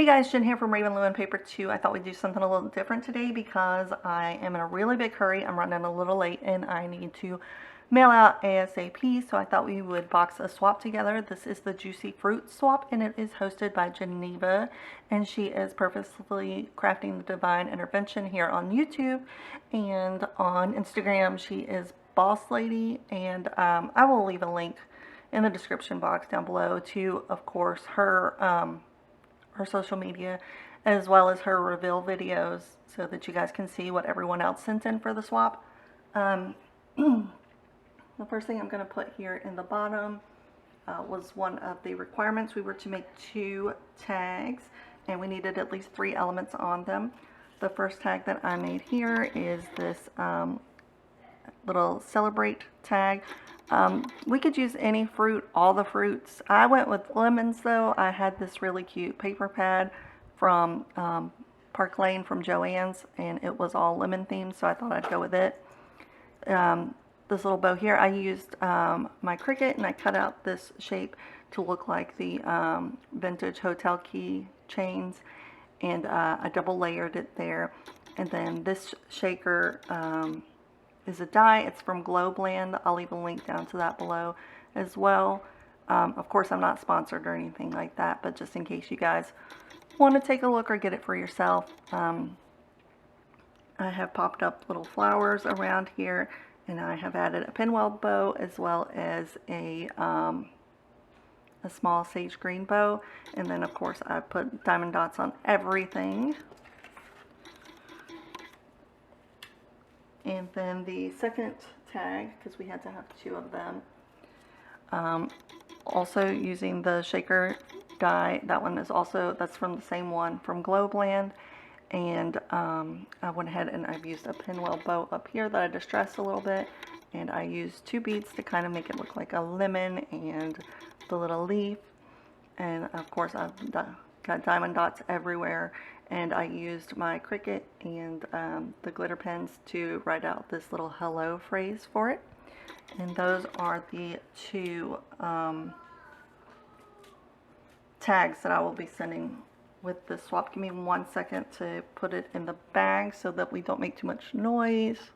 guys, Jen here from Raven Lou and Paper 2. I thought we'd do something a little different today because I am in a really big hurry. I'm running a little late and I need to mail out ASAP, so I thought we would box a swap together. This is the Juicy Fruit Swap and it is hosted by Geneva, and she is purposefully crafting the divine intervention here on YouTube, and on Instagram she is Boss Lady, and I will leave a link in the description box down below to, of course, her social media, as well as her reveal videos, so that you guys can see what everyone else sent in for the swap. The first thing I'm going to put here in the bottom was one of the requirements. We were to make 2 tags and we needed at least 3 elements on them. The first tag that I made here is this little celebrate tag. We could use any fruit, all the fruits. I went with lemons though. I had this really cute paper pad from Park Lane from Joann's, and it was all lemon themed, so I thought I'd go with it. This little bow here, I used my Cricut and I cut out this shape to look like the vintage hotel key chains, and I double layered it there. And then this shaker is a die. It's from Globeland. I'll leave a link down to that below as well. Of course, I'm not sponsored or anything like that, but just in case you guys want to take a look or get it for yourself. I have popped up little flowers around here, and I have added a pinwheel bow as well as a small sage green bow, and then of course I put diamond dots on everything. And then the second tag, because we had to have 2 of them, also using the shaker die. That one is also, that's from the same one from Globeland. And I went ahead and I've used a pinwheel bow up here that I distressed a little bit, and I used 2 beads to kind of make it look like a lemon and the little leaf. And of course I've got diamond dots everywhere, and I used my Cricut and the glitter pens to write out this little hello phrase for it. And those are the 2 tags that I will be sending with this swap. Give me 1 second to put it in the bag so that we don't make too much noise.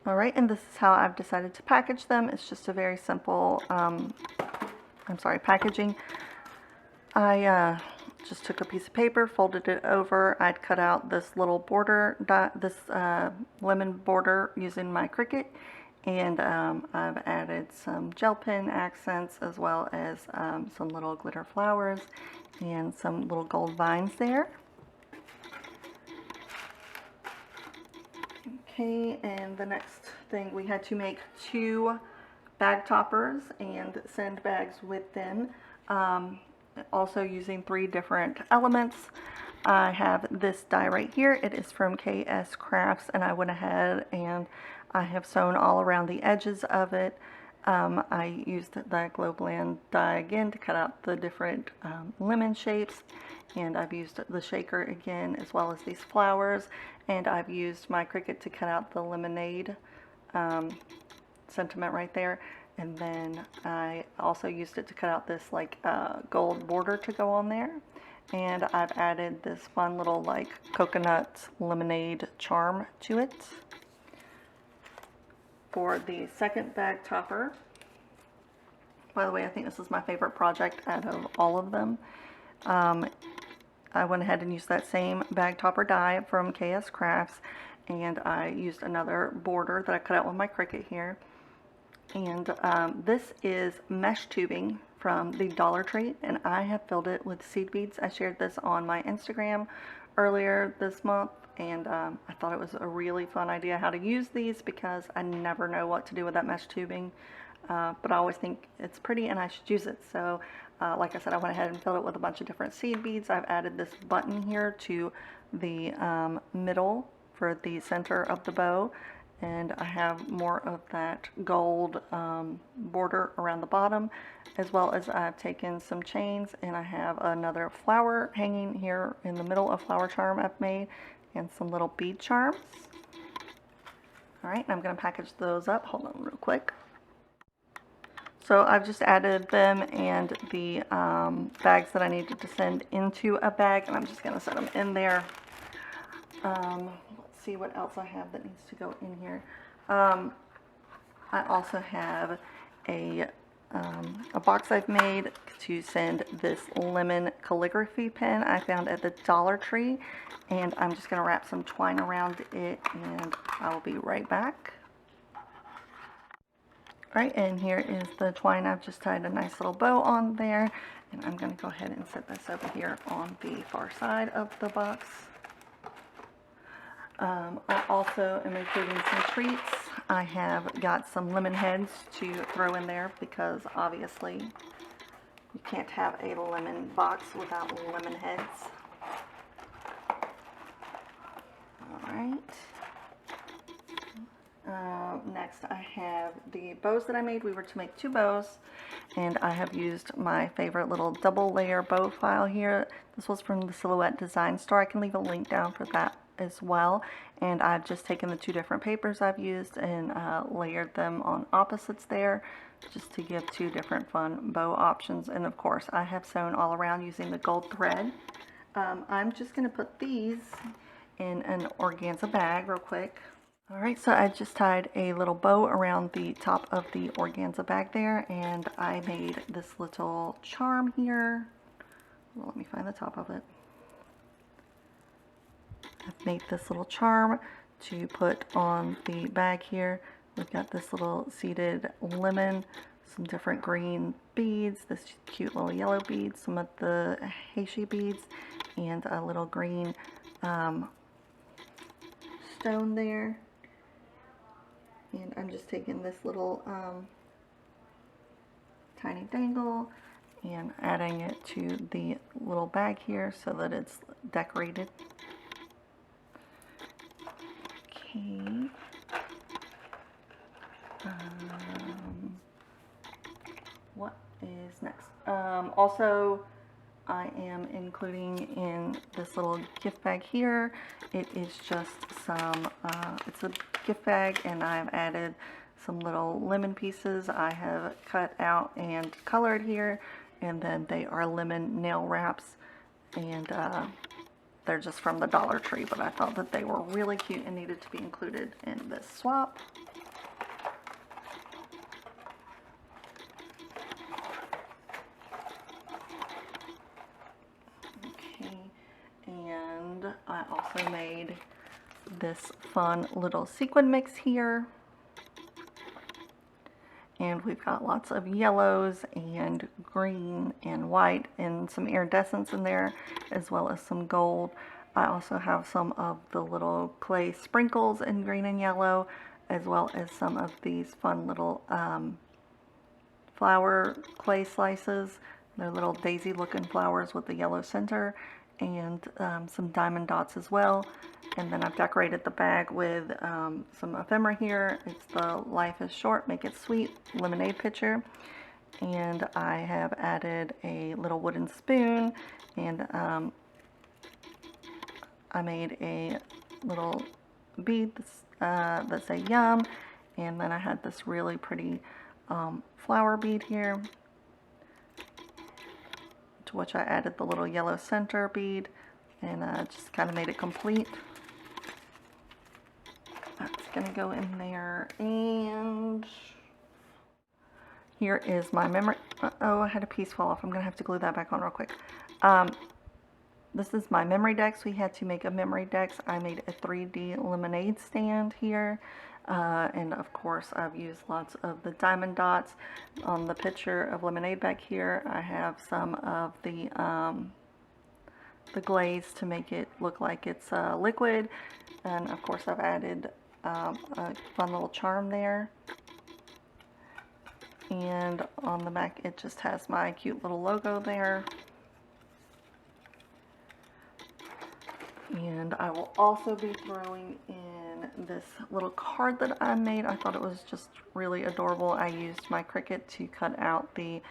Alright, and this is how I've decided to package them. It's just a very simple packaging. I just took a piece of paper, folded it over. I'd cut out this little border, this lemon border using my Cricut, and I've added some gel pen accents as well as some little glitter flowers and some little gold vines there. Okay, and the next thing, we had to make 2 bag toppers and send bags with them. Also using 3 different elements. I have this die right here. It is from KSCRAFT, and I went ahead and I have sewn all around the edges of it. I used the Globeland die again to cut out the different lemon shapes, and I've used the shaker again as well as these flowers, and I've used my Cricut to cut out the lemonade sentiment right there. And then I also used it to cut out this like gold border to go on there. And I've added this fun little like coconut lemonade charm to it. For the second bag topper, by the way, I think this is my favorite project out of all of them. I went ahead and used that same bag topper die from KSCRAFT, and I used another border that I cut out with my Cricut here. And this is mesh tubing from the Dollar Tree, and I have filled it with seed beads. I shared this on my Instagram earlier this month, and I thought it was a really fun idea how to use these, because I never know what to do with that mesh tubing, but I always think it's pretty and I should use it. So like I said, I went ahead and filled it with a bunch of different seed beads. I've added this button here to the middle for the center of the bow, and I have more of that gold border around the bottom, as well as I've taken some chains, and I have another flower hanging here in the middle, a flower charm I've made, and some little bead charms. Alright, and I'm going to package those up. Hold on real quick. So I've just added them and the bags that I needed to send into a bag, and I'm just going to set them in there. Let's see what else I have that needs to go in here. I also have a box I've made to send this lemon calligraphy pen I found at the Dollar Tree, and I'm just going to wrap some twine around it, and I will be right back. Alright, and here is the twine. I've just tied a nice little bow on there, and I'm going to go ahead and set this over here on the far side of the box. I also am including some treats. I have got some lemon heads to throw in there because obviously you can't have a lemon box without lemon heads. Alright. Next I have the bows that I made. We were to make 2 bows, and I have used my favorite little double layer bow file here. This was from the Silhouette Design Store. I can leave a link down for that as well, and I've just taken the 2 different papers I've used and layered them on opposites there just to give 2 different fun bow options. And of course I have sewn all around using the gold thread. I'm just going to put these in an organza bag real quick. Alright, so I just tied a little bow around the top of the organza bag there, and I made this little charm here. Well, let me find the top of it. I've made this little charm to put on the bag here. We've got this little seeded lemon, some different green beads, this cute little yellow bead, some of the heishi beads, and a little green stone there. And I'm just taking this little tiny dangle and adding it to the little bag here so that it's decorated. Okay. What is next? Also, I am including in this little gift bag here. It is just some, it's a gift bag, and I've added some little lemon pieces I have cut out and colored here, and then they are lemon nail wraps, and they're just from the Dollar Tree, but I thought that they were really cute and needed to be included in this swap. And I also made this fun little sequin mix here, and we've got lots of yellows and green and white and some iridescence in there, as well as some gold. I also have some of the little clay sprinkles in green and yellow, as well as some of these fun little flower clay slices. They're little daisy looking flowers with the yellow center, and some diamond dots as well. And then I've decorated the bag with some ephemera here. It's the Life is Short, Make It Sweet lemonade pitcher. And I have added a little wooden spoon, and I made a little bead that say yum. And then I had this really pretty flower bead here, to which I added the little yellow center bead, and just kind of made it complete. That's gonna go in there, and here is my memory. Oh, I had a piece fall off. I'm gonna have to glue that back on real quick. This is my memory decks. We had to make a memory decks. I made a 3D lemonade stand here. And of course I've used lots of the diamond dots on the pitcher of lemonade back here. I have some of the glaze to make it look like it's liquid, and of course I've added a fun little charm there, and on the back it just has my cute little logo there. And I will also be throwing in this little card that I made. I thought it was just really adorable. I used my Cricut to cut out the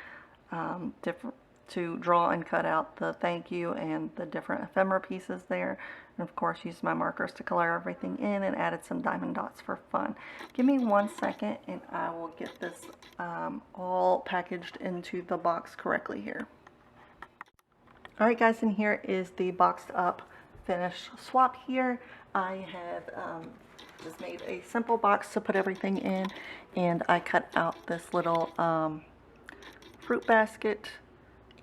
to draw and cut out the thank you and the different ephemera pieces there. And of course, used my markers to color everything in and added some diamond dots for fun. Give me 1 second and I will get this all packaged into the box correctly here. Alright guys, and here is the boxed up finished swap here. I have just made a simple box to put everything in, and I cut out this little fruit basket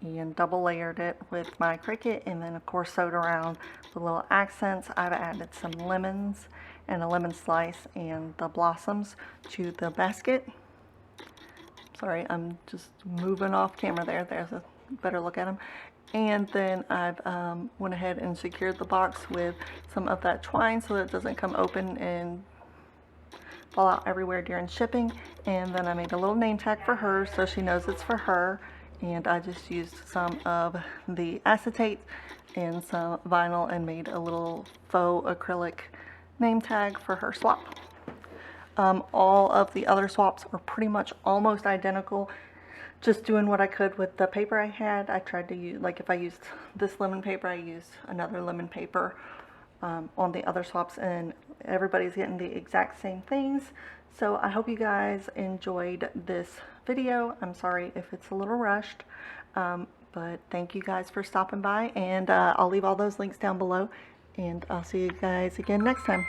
and double layered it with my Cricut, and then of course sewed around the little accents. I've added some lemons and a lemon slice and the blossoms to the basket. Sorry, I'm just moving off camera there. There's a better look at them. And then I've went ahead and secured the box with some of that twine so that it doesn't come open and fall out everywhere during shipping. And then I made a little name tag for her so she knows it's for her. And I just used some of the acetate and some vinyl and made a little faux acrylic name tag for her swap. All of the other swaps are pretty much almost identical. Just doing what I could with the paper I had. I tried to use, like if I used this lemon paper, I used another lemon paper on the other swaps, and everybody's getting the exact same things. So I hope you guys enjoyed this video. I'm sorry if it's a little rushed, but thank you guys for stopping by, and I'll leave all those links down below, and I'll see you guys again next time.